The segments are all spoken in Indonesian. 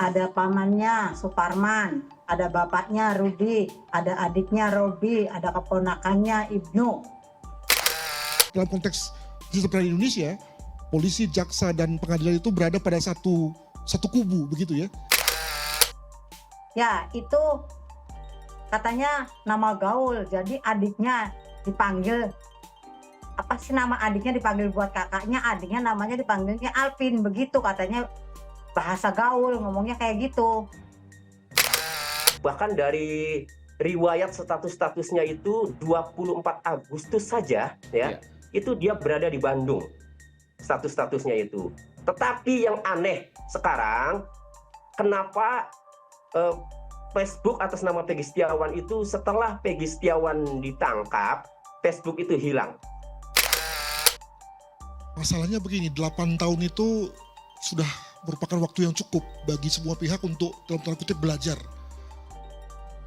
ada pamannya Suparman, ada bapaknya Rudi, ada adiknya Robi, ada keponakannya Ibnu. Dalam konteks sistem peradilan Indonesia, polisi, jaksa, dan pengadilan itu berada pada satu kubu, begitu ya? Ya, itu katanya nama gaul, jadi adiknya dipanggil, apa sih nama adiknya dipanggil buat kakaknya, adiknya namanya dipanggilnya Alvin, begitu katanya bahasa gaul, ngomongnya kayak gitu. Bahkan dari riwayat statusnya itu 24 Agustus saja ya, itu dia berada di Bandung. Statusnya itu. Tetapi yang aneh sekarang, kenapa Facebook atas nama Peggy Setiawan itu setelah Peggy Setiawan ditangkap, Facebook itu hilang. Masalahnya begini, 8 tahun itu sudah merupakan waktu yang cukup bagi semua pihak untuk dalam tanda kutip belajar,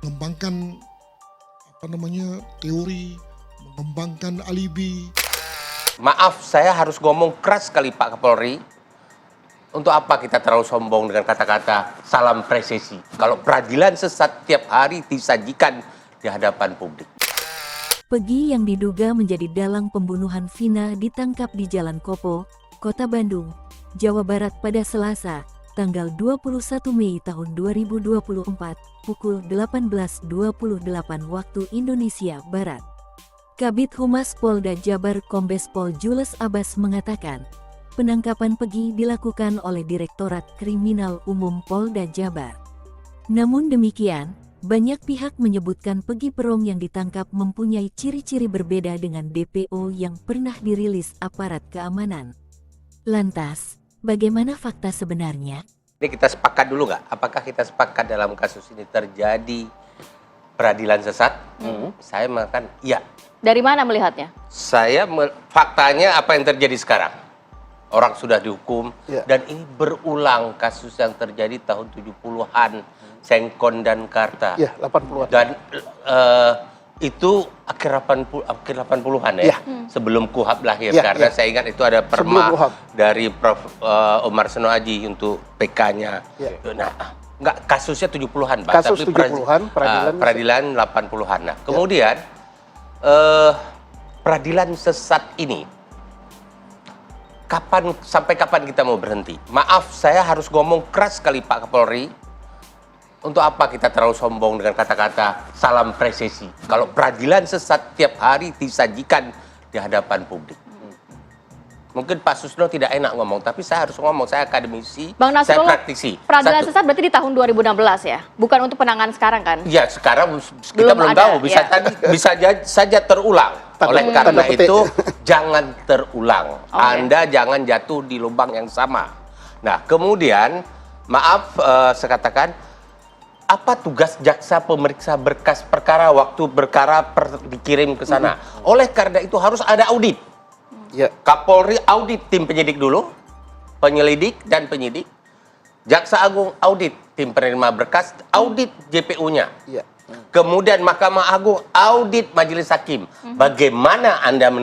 mengembangkan teori, mengembangkan alibi. Maaf, saya harus ngomong keras sekali Pak Kapolri. Untuk apa kita terlalu sombong dengan kata-kata salam presisi? Kalau peradilan sesat tiap hari disajikan di hadapan publik. Peggy yang diduga menjadi dalang pembunuhan Vina ditangkap di Jalan Kopo, Kota Bandung, Jawa Barat pada Selasa, tanggal 21 Mei tahun 2024, pukul 18.28 waktu Indonesia Barat. Kabid Humas Polda Jabar Kombes Pol Jules Abbas mengatakan, penangkapan Peggy dilakukan oleh Direktorat Kriminal Umum Polda Jabar. Namun demikian, banyak pihak menyebutkan Peggy Perong yang ditangkap mempunyai ciri-ciri berbeda dengan DPO yang pernah dirilis aparat keamanan. Lantas, bagaimana fakta sebenarnya? Ini kita sepakat dulu nggak? Apakah kita sepakat dalam kasus ini terjadi peradilan sesat? Saya mengatakan iya. Dari mana melihatnya? Faktanya apa yang terjadi sekarang? Orang sudah dihukum, dan ini berulang kasus yang terjadi tahun 70-an, Sengkon dan Karta. Iya, 80-an. Dan itu akhir 80-an ya, sebelum KUHAP lahir. Karena saya ingat itu ada perma dari Prof. Omar Seno Aji untuk PK-nya. Nah, enggak, kasusnya 70-an, Pak. Kasus 70-an, peradilan 80-an. Nah, kemudian peradilan sesat ini, sampai kapan kita mau berhenti? Maaf, saya harus ngomong keras sekali Pak Kapolri. Untuk apa kita terlalu sombong dengan kata-kata salam presisi? Kalau peradilan sesat tiap hari disajikan di hadapan publik. Mungkin Pak Susno tidak enak ngomong, tapi saya harus ngomong, saya akademisi, Bang saya Nasrullah, praktisi. peradilan sesat berarti di tahun 2016 ya? Bukan untuk penanganan sekarang kan? Ya, sekarang kita belum tahu, bisa saja terulang. Oleh karena itu, jangan terulang. Anda jangan jatuh di lubang yang sama. Nah, kemudian, maaf saya katakan, apa tugas jaksa pemeriksa berkas perkara waktu dikirim ke sana? Oleh karena itu harus ada audit. Kapolri audit tim penyidik dulu, penyelidik dan penyidik. Jaksa Agung audit tim penerima berkas, audit JPU-nya. Kemudian Mahkamah Agung audit Majelis Hakim. Bagaimana Anda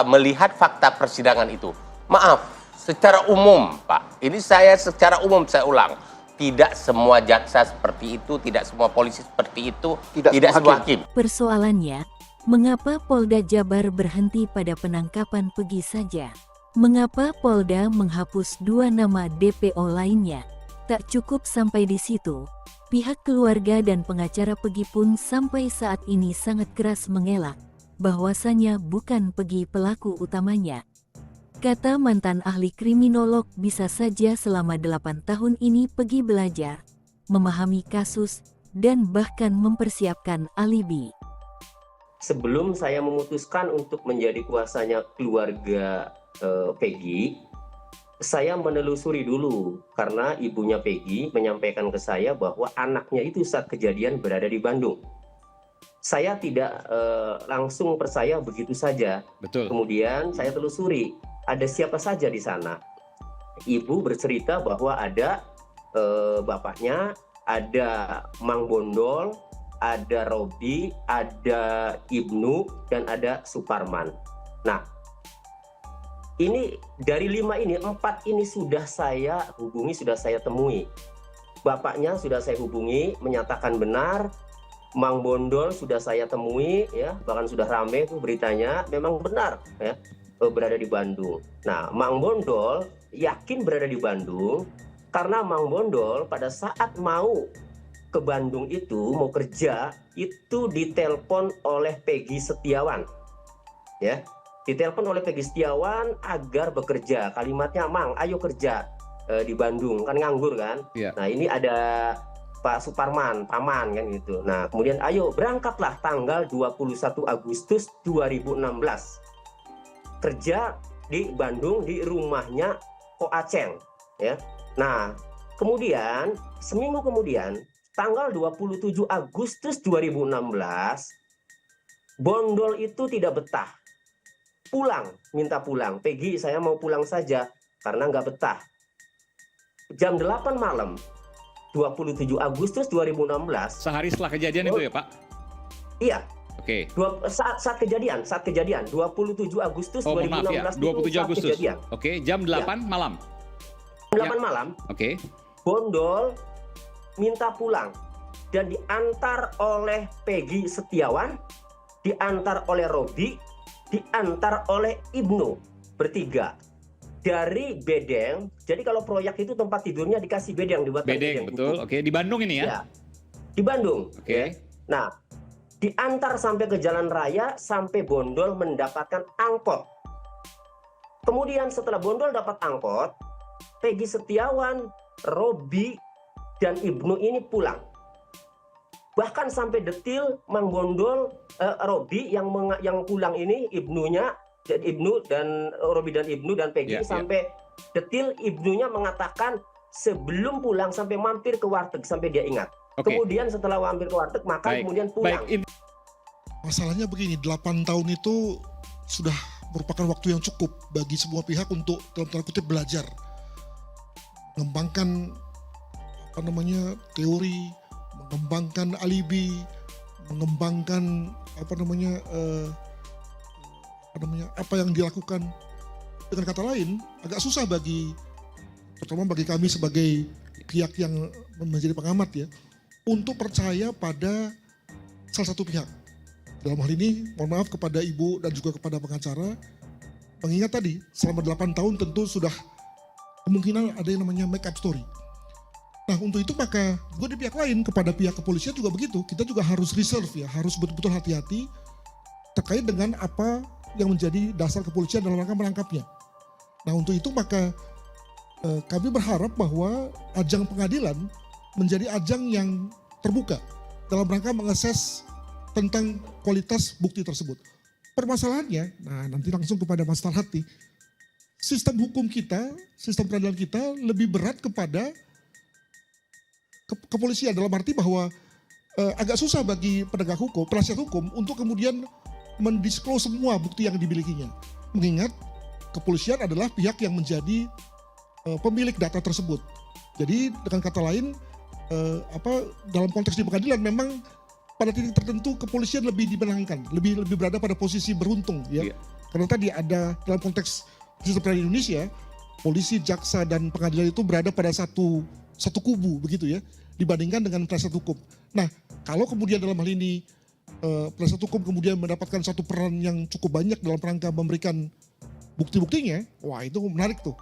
melihat fakta persidangan itu? Maaf, secara umum, Pak. Ini secara umum saya ulang. Tidak semua jaksa seperti itu, tidak semua polisi seperti itu, tidak semua hakim. Persoalannya, mengapa Polda Jabar berhenti pada penangkapan Peggy saja? Mengapa Polda menghapus 2 nama DPO lainnya? Tak cukup sampai di situ, pihak keluarga dan pengacara Peggy pun sampai saat ini sangat keras mengelak bahwasanya bukan Peggy pelaku utamanya. Kata mantan ahli kriminolog, bisa saja selama 8 tahun ini Peggy belajar, memahami kasus, dan bahkan mempersiapkan alibi. Sebelum saya memutuskan untuk menjadi kuasanya keluarga Peggy, saya menelusuri dulu karena ibunya Peggy menyampaikan ke saya bahwa anaknya itu saat kejadian berada di Bandung. Saya tidak langsung percaya begitu saja. Kemudian saya telusuri ada siapa saja di sana. Ibu bercerita bahwa ada bapaknya, ada Mang Bondol, ada Robi, ada Ibnu, dan ada Suparman. Nah, ini dari 5 ini, 4 ini sudah saya hubungi, sudah saya temui. Bapaknya sudah saya hubungi, menyatakan benar. Mang Bondol sudah saya temui, ya, bahkan sudah rame tuh beritanya, memang benar, ya, berada di Bandung. Nah, Mang Bondol yakin berada di Bandung karena Mang Bondol pada saat mau ke Bandung itu mau kerja itu ditelepon oleh Peggy Setiawan, ya, ditelepon oleh Peggy Setiawan agar bekerja. Kalimatnya, Mang, ayo kerja di Bandung, kan nganggur kan. Iya. Nah, ini ada Pak Suparman, paman kan gitu. Nah, kemudian ayo berangkatlah tanggal 21 Agustus 2016. Kerja di Bandung di rumahnya Ko Aceng, ya. Nah, kemudian seminggu kemudian tanggal 27 Agustus 2016 Bondol itu tidak betah. Pulang, minta pulang. Peggy, saya mau pulang saja karena nggak betah. Jam 8 malam 27 Agustus 2016. Sehari setelah kejadian itu ya Pak? Iya. Oke. Saat kejadian 27 Agustus Oh, mohon maaf 2016 ya, itu 27 saat Agustus. kejadian. Oke, jam 8 malam. Jam 8 Ya. malam, Oke. Bondol minta pulang dan diantar oleh Peggy Setiawan, diantar oleh Robi, diantar oleh Ibnu, bertiga. Dari bedeng, jadi kalau proyek itu tempat tidurnya dikasih bedeng, dibuat Bedeng, betul. gitu. Oke, di Bandung ini ya? Ya, di Bandung. Oke. Ya. Nah, diantar sampai ke jalan raya sampai Bondol mendapatkan angkot. Kemudian setelah Bondol dapat angkot, Peggy Setiawan, Robi, dan Ibnu ini pulang. Bahkan sampai detil Mang Bondol, Robi yang pulang ini Ibnu dan Robi dan Ibnu dan Peggy sampai detil Ibnunya mengatakan sebelum pulang sampai mampir ke warteg sampai dia ingat. Oke. Kemudian setelah mampir ke warteg maka Baik. kemudian pulang. Baik, Masalahnya begini, 8 tahun itu sudah merupakan waktu yang cukup bagi semua pihak untuk dalam tanda kutip belajar, mengembangkan teori, mengembangkan alibi, mengembangkan apa yang dilakukan. Dengan kata lain, agak susah terutama bagi kami sebagai pihak yang menjadi pengamat ya, untuk percaya pada salah satu pihak. Dalam hal ini, mohon maaf kepada Ibu dan juga kepada pengacara, mengingat tadi selama 8 tahun tentu sudah kemungkinan ada yang namanya make up story. Nah, untuk itu maka juga di pihak lain, kepada pihak kepolisian juga begitu. Kita juga harus reserve ya, harus betul-betul hati-hati terkait dengan apa yang menjadi dasar kepolisian dalam rangka menangkapnya. Nah, untuk itu maka kami berharap bahwa ajang pengadilan menjadi ajang yang terbuka dalam rangka mengakses tentang kualitas bukti tersebut. Permasalahannya, nah nanti langsung kepada Mas Talhati, sistem hukum kita, sistem peradilan kita lebih berat kepada kepolisian, dalam arti bahwa agak susah bagi penegak hukum, penasihat hukum untuk kemudian mendisclose semua bukti yang dimilikinya. Mengingat kepolisian adalah pihak yang menjadi pemilik data tersebut. Jadi dengan kata lain, dalam konteks di pengadilan memang pada titik tertentu kepolisian lebih dimenangkan, lebih berada pada posisi beruntung ya. Iya. Karena tadi ada dalam konteks sistem peradilan Indonesia, polisi, jaksa dan pengadilan itu berada pada satu kubu begitu ya, dibandingkan dengan penasihat hukum. Nah, kalau kemudian dalam hal ini penasihat hukum kemudian mendapatkan satu peran yang cukup banyak dalam rangka memberikan bukti-buktinya, wah itu menarik tuh.